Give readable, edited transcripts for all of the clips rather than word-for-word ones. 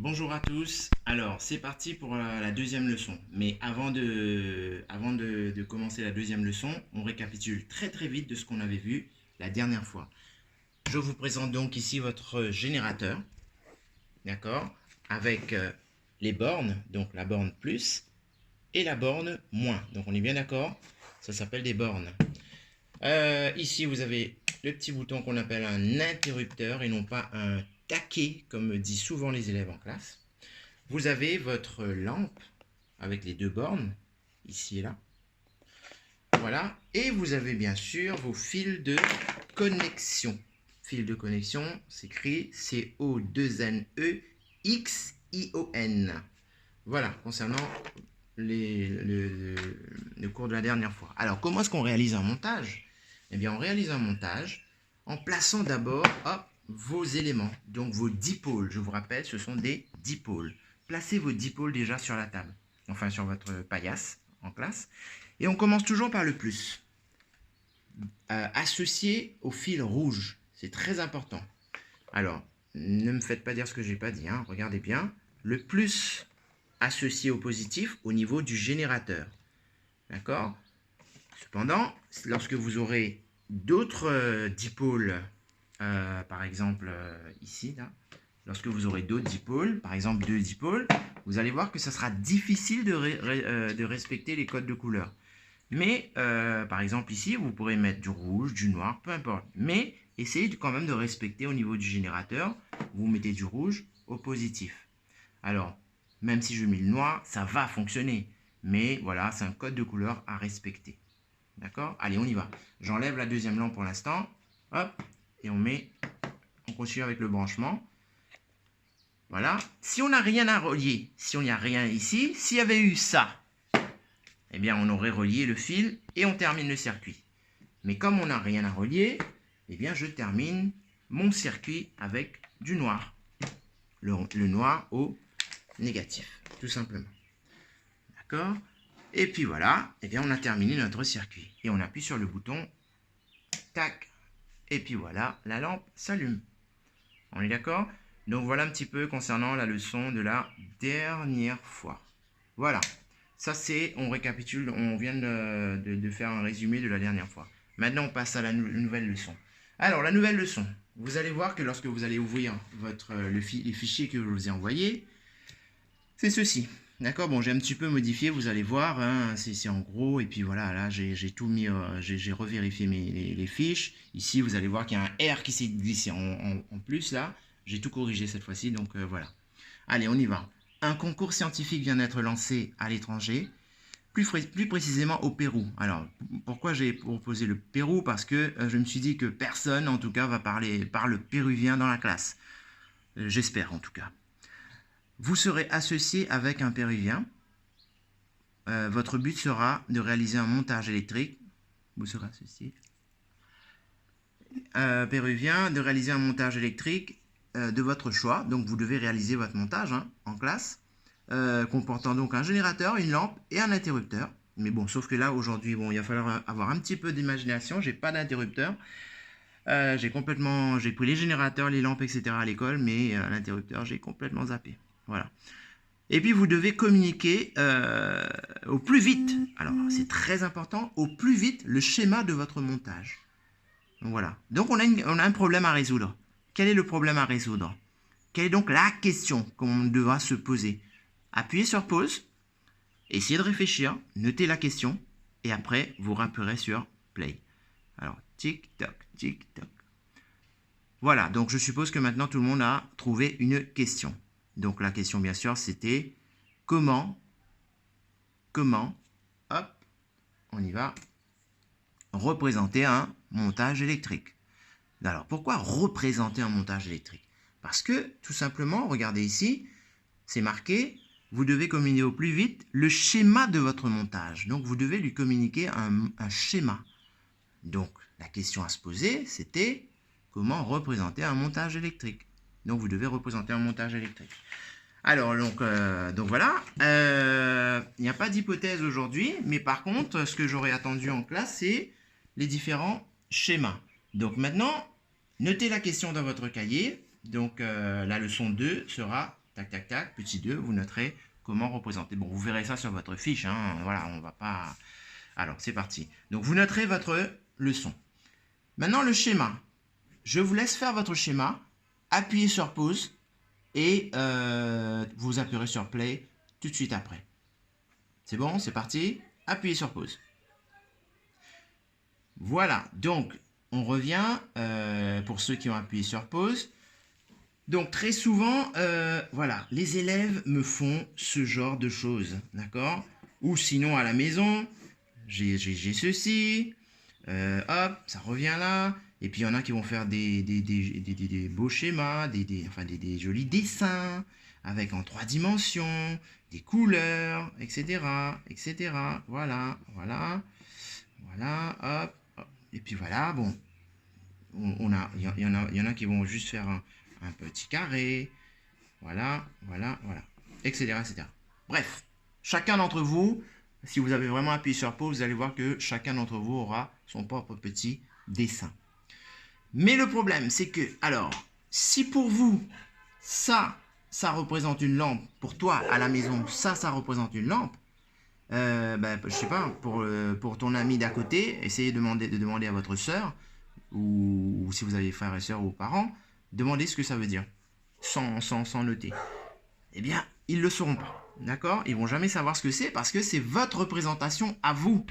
Bonjour à tous. Alors, c'est parti pour la deuxième leçon. Mais avant de commencer la deuxième leçon, on récapitule très très vite de ce qu'on avait vu la dernière fois. Je vous présente donc ici votre générateur, d'accord, avec les bornes, donc la borne plus et la borne moins. Donc on est bien d'accord, ça s'appelle des bornes. Ici, vous avez le petit bouton qu'on appelle un interrupteur et non pas un taquet, comme disent souvent les élèves en classe. Vous avez votre lampe avec les deux bornes, ici et là. Voilà. Et vous avez bien sûr vos fils de connexion. Fils de connexion s'écrit C-O-2-N-E-X-I-O-N. Voilà, concernant le cours de la dernière fois. Alors, comment est-ce qu'on réalise un montage? Eh bien, on réalise un montage en plaçant d'abord vos éléments, donc vos dipôles. Je vous rappelle, ce sont des dipôles. Placez vos dipôles déjà sur la table, enfin sur votre paillasse en classe. Et on commence toujours par le plus. Associé au fil rouge, c'est très important. Alors, ne me faites pas dire ce que je n'ai pas dit, hein. Regardez bien. Le plus associé au positif au niveau du générateur. D'accord? Cependant, lorsque vous aurez d'autres dipôles, par exemple ici, là, lorsque vous aurez d'autres dipôles, par exemple deux dipôles, vous allez voir que ça sera difficile de respecter les codes de couleur. Mais, par exemple ici, vous pourrez mettre du rouge, du noir, peu importe. Mais, essayez quand même de respecter au niveau du générateur. Vous mettez du rouge au positif. Alors, même si je mets le noir, ça va fonctionner. Mais voilà, c'est un code de couleur à respecter. D'accord? Allez, on y va. J'enlève la deuxième lampe pour l'instant. Hop, et on continue avec le branchement. Voilà. Si on n'a rien à relier, si on n'y a rien ici, s'il y avait eu ça, eh bien, on aurait relié le fil et on termine le circuit. Mais comme on n'a rien à relier, eh bien, je termine mon circuit avec du noir. Le noir au négatif, tout simplement. D'accord? Et puis voilà, eh bien, on a terminé notre circuit. Et on appuie sur le bouton, tac, et puis voilà, la lampe s'allume. On est d'accord? Donc voilà un petit peu concernant la leçon de la dernière fois. Voilà. Ça c'est, on récapitule, on vient de faire un résumé de la dernière fois. Maintenant on passe à la nouvelle leçon. Alors la nouvelle leçon, vous allez voir que lorsque vous allez ouvrir les fichiers que je vous ai envoyés, c'est ceci. D'accord, bon, j'ai un petit peu modifié, vous allez voir, hein, c'est en gros, et puis voilà, là, j'ai tout mis, j'ai revérifié les fiches. Ici, vous allez voir qu'il y a un R qui s'est glissé en plus, là. J'ai tout corrigé cette fois-ci, donc voilà. Allez, on y va. Un concours scientifique vient d'être lancé à l'étranger, plus précisément au Pérou. Alors, pourquoi j'ai proposé le Pérou? Parce que je me suis dit que personne, en tout cas, parle péruvien dans la classe. J'espère, en tout cas. Vous serez associé avec un péruvien. Votre but sera de réaliser un montage électrique. Vous serez associé. Péruvien, de réaliser un montage électrique de votre choix. Donc vous devez réaliser votre montage en classe, comportant donc un générateur, une lampe et un interrupteur. Mais bon, sauf que là, aujourd'hui, bon, il va falloir avoir un petit peu d'imagination. J'ai pas d'interrupteur. J'ai pris les générateurs, les lampes, etc. à l'école, mais l'interrupteur, j'ai complètement zappé. Voilà. Et puis vous devez communiquer au plus vite. Alors c'est très important, au plus vite le schéma de votre montage. Donc voilà. Donc on a un problème à résoudre. Quel est le problème à résoudre? Quelle est donc la question qu'on devra se poser? Appuyez sur pause, essayez de réfléchir, notez la question, et après vous rappuierez sur play. Alors tic-toc, tic-toc. Voilà, donc je suppose que maintenant tout le monde a trouvé une question. Donc la question bien sûr c'était comment, hop, on y va, représenter un montage électrique. Alors pourquoi représenter un montage électrique? Parce que tout simplement, regardez ici, c'est marqué, vous devez communiquer au plus vite le schéma de votre montage. Donc vous devez lui communiquer un schéma. Donc la question à se poser c'était comment représenter un montage électrique. Donc vous devez représenter un montage électrique. Alors, donc voilà, il n'y a pas d'hypothèse aujourd'hui, mais par contre, ce que j'aurais attendu en classe, c'est les différents schémas. Donc maintenant, notez la question dans votre cahier. Donc la leçon 2 sera tac, tac, tac, petit 2, vous noterez comment représenter. Bon, vous verrez ça sur votre fiche, hein, voilà, on va pas... Alors, c'est parti. Donc, vous noterez votre leçon. Maintenant, le schéma. Je vous laisse faire votre schéma, appuyez sur pause et vous appuierez sur play tout de suite après. C'est bon, c'est parti. Appuyez sur pause. Voilà, donc on revient pour ceux qui ont appuyé sur pause. Donc très souvent, voilà, les élèves me font ce genre de choses, d'accord? Ou sinon à la maison, j'ai ceci, hop, ça revient là. Et puis il y en a qui vont faire des beaux schémas, enfin des jolis dessins avec en 3 dimensions, des couleurs, etc., etc. Voilà, voilà, voilà, hop. Et puis voilà, bon, il y en a qui vont juste faire un petit carré, voilà, voilà, voilà, etc., etc. Bref, chacun d'entre vous, si vous avez vraiment appuyé sur pause, vous allez voir que chacun d'entre vous aura son propre petit dessin. Mais le problème, c'est que, alors, si pour vous, ça représente une lampe, pour toi, à la maison, ça représente une lampe, je sais pas, pour ton ami d'à côté, essayez de demander à votre sœur, ou si vous avez frères et sœurs ou parents, demandez ce que ça veut dire, sans noter. Eh bien, ils ne le sauront pas, d'accord? Ils vont jamais savoir ce que c'est, parce que c'est votre représentation à vous.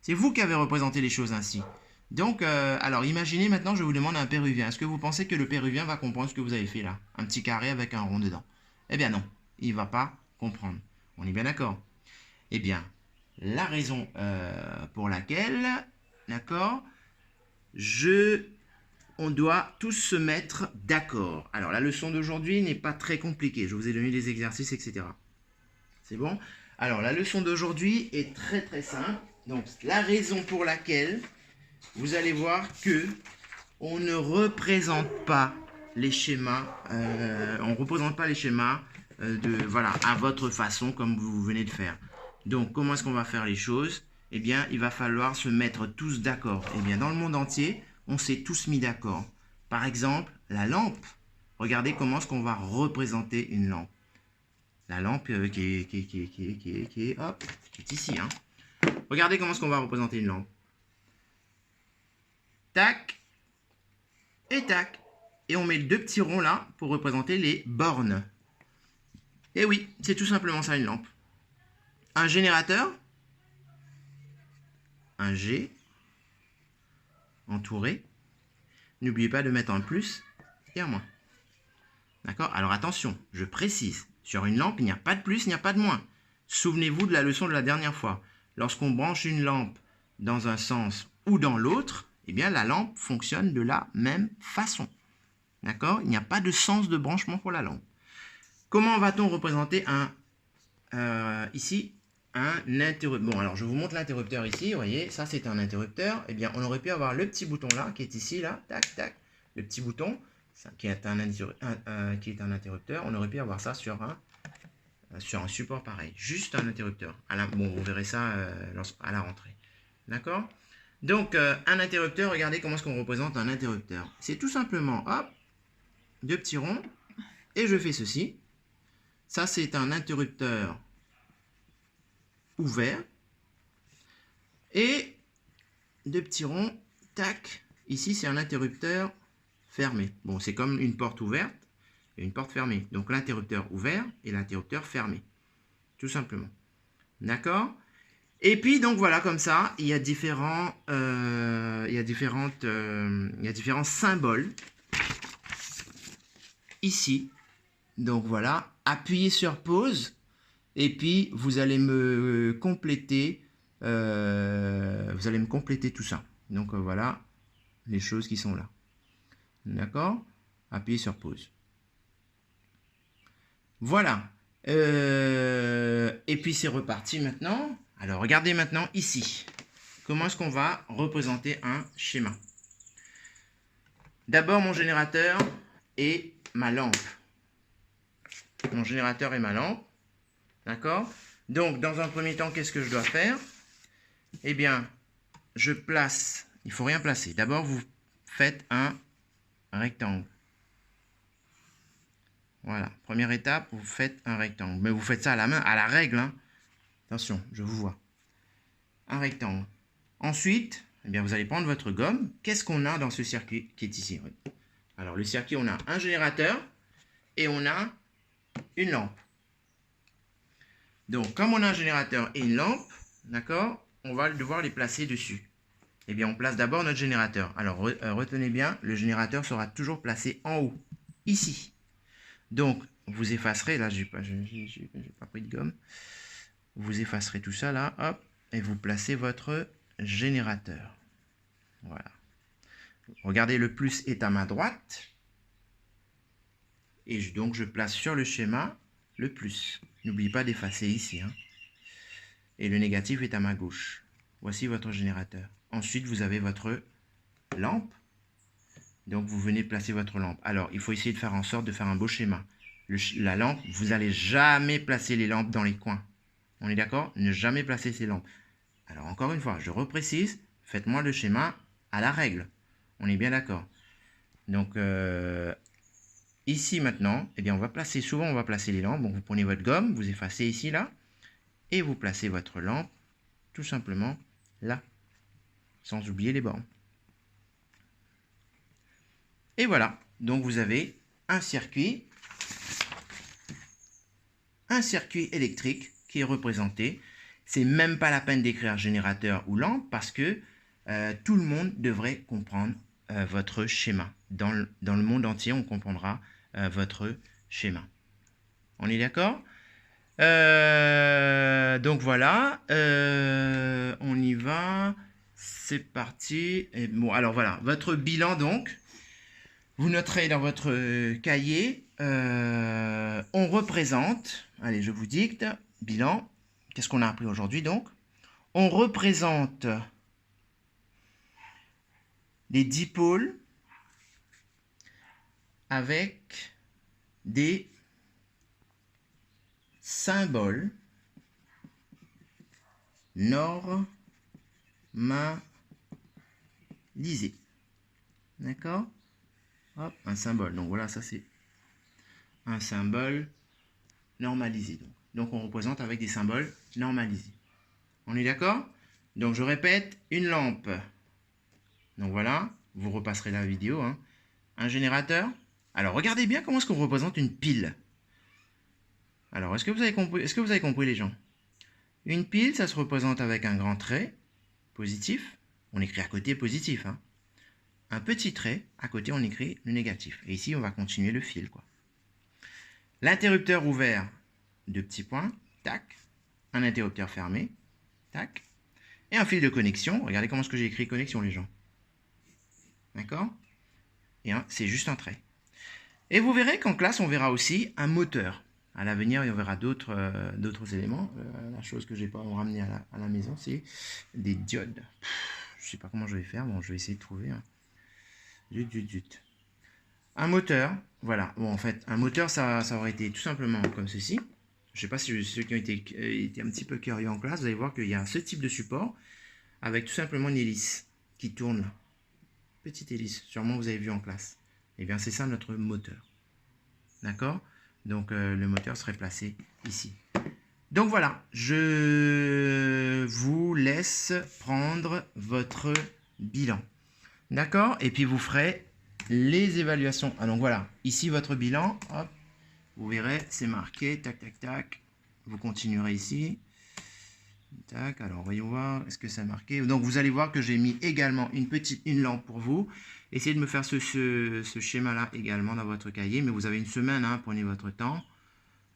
C'est vous qui avez représenté les choses ainsi. Donc, alors imaginez maintenant, je vous demande un péruvien. Est-ce que vous pensez que le péruvien va comprendre ce que vous avez fait là? Un petit carré avec un rond dedans. Eh bien non, il ne va pas comprendre. On est bien d'accord? Eh bien, la raison pour laquelle, d'accord, on doit tous se mettre d'accord. Alors, la leçon d'aujourd'hui n'est pas très compliquée. Je vous ai donné des exercices, etc. C'est bon? Alors, la leçon d'aujourd'hui est très très simple. Donc, la raison pour laquelle vous allez voir que on ne représente pas les schémas, on ne représente pas les schémas voilà, à votre façon comme vous venez de faire. Donc, comment est-ce qu'on va faire les choses? Eh bien, il va falloir se mettre tous d'accord. Eh bien, dans le monde entier, on s'est tous mis d'accord. Par exemple, la lampe. Regardez comment est-ce qu'on va représenter une lampe. La lampe qui est ici. Hein. Regardez comment est-ce qu'on va représenter une lampe. Tac et tac. Et on met 2 petits ronds là pour représenter les bornes. Et oui, c'est tout simplement ça une lampe. Un générateur, un G, entouré. N'oubliez pas de mettre un plus et un moins. D'accord? Alors attention, je précise, sur une lampe, il n'y a pas de plus, il n'y a pas de moins. Souvenez-vous de la leçon de la dernière fois. Lorsqu'on branche une lampe dans un sens ou dans l'autre, eh bien la lampe fonctionne de la même façon. D'accord? Il n'y a pas de sens de branchement pour la lampe. Comment va-t-on représenter ici un interrupteur? Bon, alors je vous montre l'interrupteur ici. Vous voyez, ça c'est un interrupteur. Eh bien, on aurait pu avoir le petit bouton là, qui est ici, là, tac, tac. Le petit bouton, ça, qui est un interrupteur. On aurait pu avoir ça sur un support pareil. Juste un interrupteur. Bon, vous verrez ça à la rentrée. D'accord? Donc, un interrupteur, regardez comment est-ce qu'on représente un interrupteur. C'est tout simplement, hop, 2 petits ronds, et je fais ceci. Ça, c'est un interrupteur ouvert. Et 2 petits ronds, tac. Ici, c'est un interrupteur fermé. Bon, c'est comme une porte ouverte et une porte fermée. Donc, l'interrupteur ouvert et l'interrupteur fermé. Tout simplement. D'accord? Et puis, donc, voilà, comme ça, il y a différents symboles. Ici. Donc, voilà. Appuyez sur pause. Et puis, vous allez me compléter tout ça. Donc, voilà les choses qui sont là. D'accord? Appuyez sur pause. Voilà. Et puis, c'est reparti maintenant. Alors, regardez maintenant ici. Comment est-ce qu'on va représenter un schéma? D'abord, mon générateur et ma lampe. Mon générateur et ma lampe. D'accord? Donc, dans un premier temps, qu'est-ce que je dois faire? Eh bien, je place, il ne faut rien placer. D'abord, vous faites un rectangle. Voilà, première étape, vous faites un rectangle. Mais vous faites ça à la main, à la règle, hein. Attention, je vous vois. Un rectangle. Ensuite, eh bien, vous allez prendre votre gomme. Qu'est-ce qu'on a dans ce circuit qui est ici? Alors, le circuit, on a un générateur et on a une lampe. Donc, comme on a un générateur et une lampe, d'accord, on va devoir les placer dessus. Eh bien, on place d'abord notre générateur. Alors, retenez bien, le générateur sera toujours placé en haut, ici. Donc, vous effacerez, là, j'ai pas pris de gomme. Vous effacerez tout ça, là, hop, et vous placez votre générateur. Voilà. Regardez, le plus est à ma droite. Et donc, je place sur le schéma le plus. N'oubliez pas d'effacer ici, hein. Et le négatif est à ma gauche. Voici votre générateur. Ensuite, vous avez votre lampe. Donc, vous venez placer votre lampe. Alors, il faut essayer de faire en sorte de faire un beau schéma. La lampe, vous n'allez jamais placer les lampes dans les coins. On est d'accord? Ne jamais placer ces lampes. Alors, encore une fois, je reprécise, faites-moi le schéma à la règle. On est bien d'accord. Donc, ici maintenant, eh bien, on va placer les lampes. Donc, vous prenez votre gomme, vous effacez ici, là, et vous placez votre lampe tout simplement là, sans oublier les bornes. Et voilà, donc vous avez un circuit électrique qui est représenté. C'est même pas la peine d'écrire générateur ou lampe parce que tout le monde devrait comprendre votre schéma. Dans le monde entier, on comprendra votre schéma. On est d'accord? Donc voilà, on y va. C'est parti. Et bon, alors voilà, votre bilan donc. Vous noterez dans votre cahier, on représente, allez, je vous dicte, bilan, qu'est-ce qu'on a appris aujourd'hui donc? On représente les dipôles avec des symboles normalisés. D'accord? Hop, un symbole. Donc voilà, ça c'est un symbole normalisé. Donc on représente avec des symboles normalisés. On est d'accord? Donc je répète, une lampe. Donc voilà, vous repasserez la vidéo, hein. Un générateur. Alors regardez bien comment est-ce qu'on représente une pile. Alors est-ce que vous avez compris les gens? Une pile, ça se représente avec un grand trait positif. On écrit à côté positif, hein. Un petit trait, à côté on écrit le négatif. Et ici on va continuer le fil, quoi. L'interrupteur ouvert, 2 petits points, tac. Un interrupteur fermé, tac. Et un fil de connexion. Regardez comment est-ce que j'ai écrit connexion, les gens. D'accord? Et c'est juste un trait. Et vous verrez qu'en classe, on verra aussi un moteur. À l'avenir, on verra d'autres éléments. La chose que je n'ai pas ramené à la maison, c'est des diodes. Je ne sais pas comment je vais faire. Bon, je vais essayer de trouver. Zut. Un moteur, voilà. Bon, en fait, un moteur, ça aurait été tout simplement comme ceci. Je ne sais pas si ceux qui ont été un petit peu curieux en classe, vous allez voir qu'il y a ce type de support avec tout simplement une hélice qui tourne là. Petite hélice, sûrement vous avez vu en classe. Et bien, c'est ça notre moteur. D'accord? Donc, le moteur serait placé ici. Donc, voilà. Je vous laisse prendre votre bilan. D'accord? Et puis, vous ferez les évaluations. Ah, donc, voilà. Ici, votre bilan. Hop. Vous verrez, c'est marqué. Tac, tac, tac. Vous continuerez ici. Tac, alors voyons voir, est-ce que ça a marqué? Donc vous allez voir que j'ai mis également une lampe pour vous. Essayez de me faire ce schéma-là également dans votre cahier, mais vous avez une semaine, hein, prenez votre temps.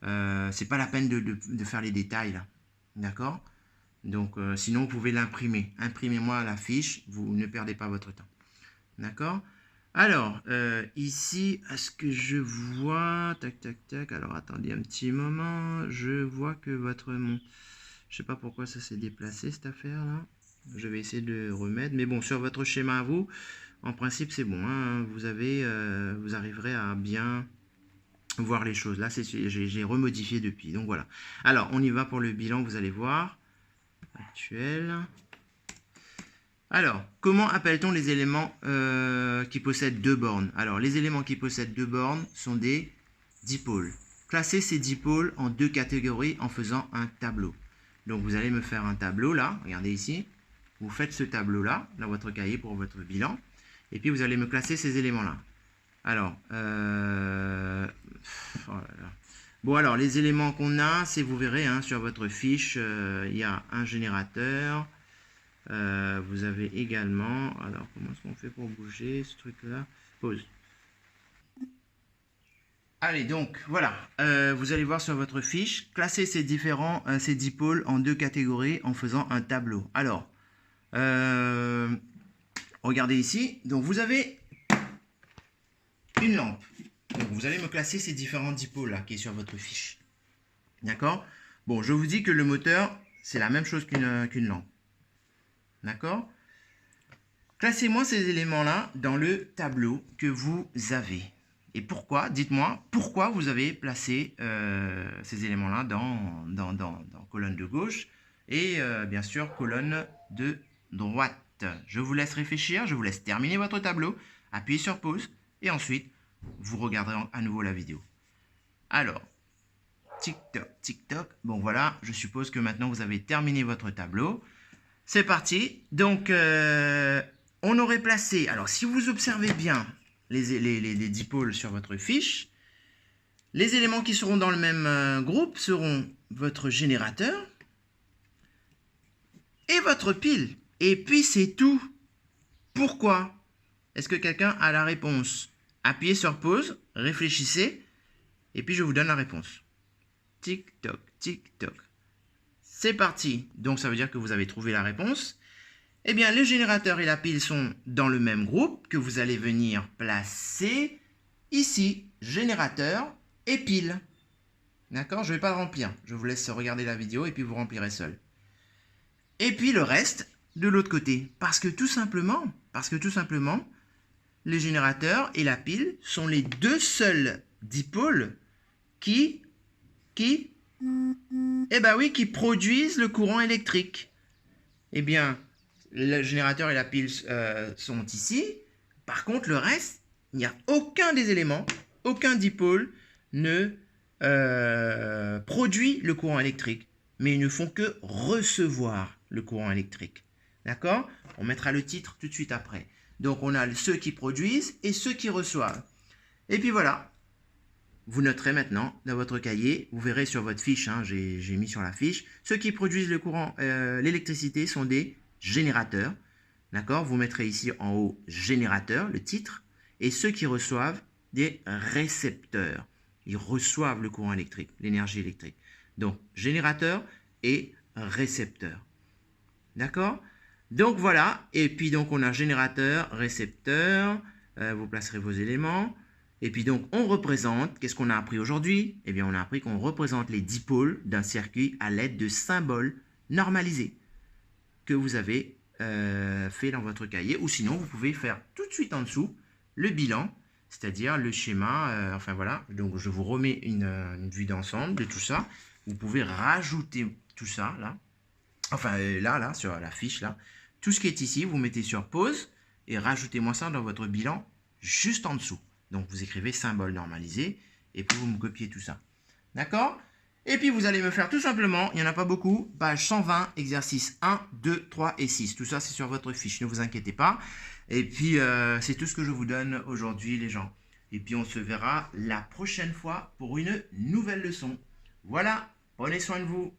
C'est pas la peine de faire les détails là, d'accord? Donc sinon vous pouvez l'imprimer. Imprimez-moi la fiche, vous ne perdez pas votre temps. D'accord? Alors, ici, est-ce que je vois... Tac, tac, tac. Alors, attendez un petit moment. Je vois que je sais pas pourquoi ça s'est déplacé, cette affaire-là. Je vais essayer de le remettre. Mais bon, sur votre schéma à vous, en principe, c'est bon, hein. Vous arriverez à bien voir les choses. Là, j'ai remodifié depuis. Donc, voilà. Alors, on y va pour le bilan, vous allez voir. Actuel. Alors, comment appelle-t-on les éléments qui possèdent 2 bornes? Alors, les éléments qui possèdent 2 bornes sont des dipôles. Classez ces dipôles en 2 catégories en faisant un tableau. Donc vous allez me faire un tableau là, regardez ici. Vous faites ce tableau là, dans votre cahier pour votre bilan. Et puis vous allez me classer ces éléments là. Alors, oh là là. Bon, alors les éléments qu'on a, c'est, vous verrez, hein, sur votre fiche, il y a un générateur. Vous avez également, alors comment est-ce qu'on fait pour bouger ce truc là? Pause. Allez, donc voilà, vous allez voir sur votre fiche, classer ces dipôles en 2 catégories en faisant un tableau. Alors, regardez ici, donc vous avez une lampe. Donc vous allez me classer ces différents dipôles là qui est sur votre fiche. D'accord? Bon, je vous dis que le moteur, c'est la même chose qu'une lampe. D'accord? Classez-moi ces éléments-là dans le tableau que vous avez. Et pourquoi? Dites-moi pourquoi vous avez placé ces éléments-là dans colonne de gauche et bien sûr colonne de droite. Je vous laisse réfléchir, je vous laisse terminer votre tableau, appuyez sur pause et ensuite vous regarderez à nouveau la vidéo. Alors, tic-toc, tic-toc. Bon voilà, je suppose que maintenant vous avez terminé votre tableau. C'est parti. Donc, on aurait placé, alors si vous observez bien les dipôles sur votre fiche, les éléments qui seront dans le même groupe seront votre générateur et votre pile. Et puis c'est tout. Pourquoi? Est-ce que quelqu'un a la réponse? Appuyez sur pause, réfléchissez, et puis je vous donne la réponse. Tic-toc, tic-toc. C'est parti. Donc ça veut dire que vous avez trouvé la réponse. Eh bien, le générateur et la pile sont dans le même groupe que vous allez venir placer ici. Générateur et pile. D'accord? Je ne vais pas le remplir. Je vous laisse regarder la vidéo et puis vous remplirez seul. Et puis le reste de l'autre côté. Parce que tout simplement, le générateur et la pile sont les deux seuls dipôles qui produisent le courant électrique. Eh bien, le générateur et la pile sont ici. Par contre, le reste, il n'y a aucun des éléments, aucun dipôle ne produit le courant électrique. Mais ils ne font que recevoir le courant électrique. D'accord? On mettra le titre tout de suite après. Donc, on a ceux qui produisent et ceux qui reçoivent. Et puis voilà. Vous noterez maintenant dans votre cahier, vous verrez sur votre fiche, hein, j'ai mis sur la fiche, ceux qui produisent le courant, l'électricité sont des générateurs. D'accord? Vous mettrez ici en haut générateur, le titre, et ceux qui reçoivent des récepteurs. Ils reçoivent le courant électrique, l'énergie électrique. Donc, générateur et récepteur. D'accord? Donc voilà, et puis donc on a générateur, récepteur, vous placerez vos éléments. Et puis donc, on représente, qu'est-ce qu'on a appris aujourd'hui? Eh bien, on a appris qu'on représente les dipôles d'un circuit à l'aide de symboles normalisés que vous avez fait dans votre cahier. Ou sinon, vous pouvez faire tout de suite en dessous le bilan, c'est-à-dire le schéma. Enfin voilà, donc je vous remets une vue d'ensemble de tout ça. Vous pouvez rajouter tout ça là. Enfin là, sur la fiche là. Tout ce qui est ici, vous mettez sur pause et rajoutez-moi ça dans votre bilan juste en dessous. Donc, vous écrivez symbole normalisé et puis vous me copiez tout ça. D'accord? Et puis, vous allez me faire tout simplement, il n'y en a pas beaucoup, page 120, exercice 1, 2, 3 et 6. Tout ça, c'est sur votre fiche, ne vous inquiétez pas. Et puis, c'est tout ce que je vous donne aujourd'hui, les gens. Et puis, on se verra la prochaine fois pour une nouvelle leçon. Voilà, prenez soin de vous.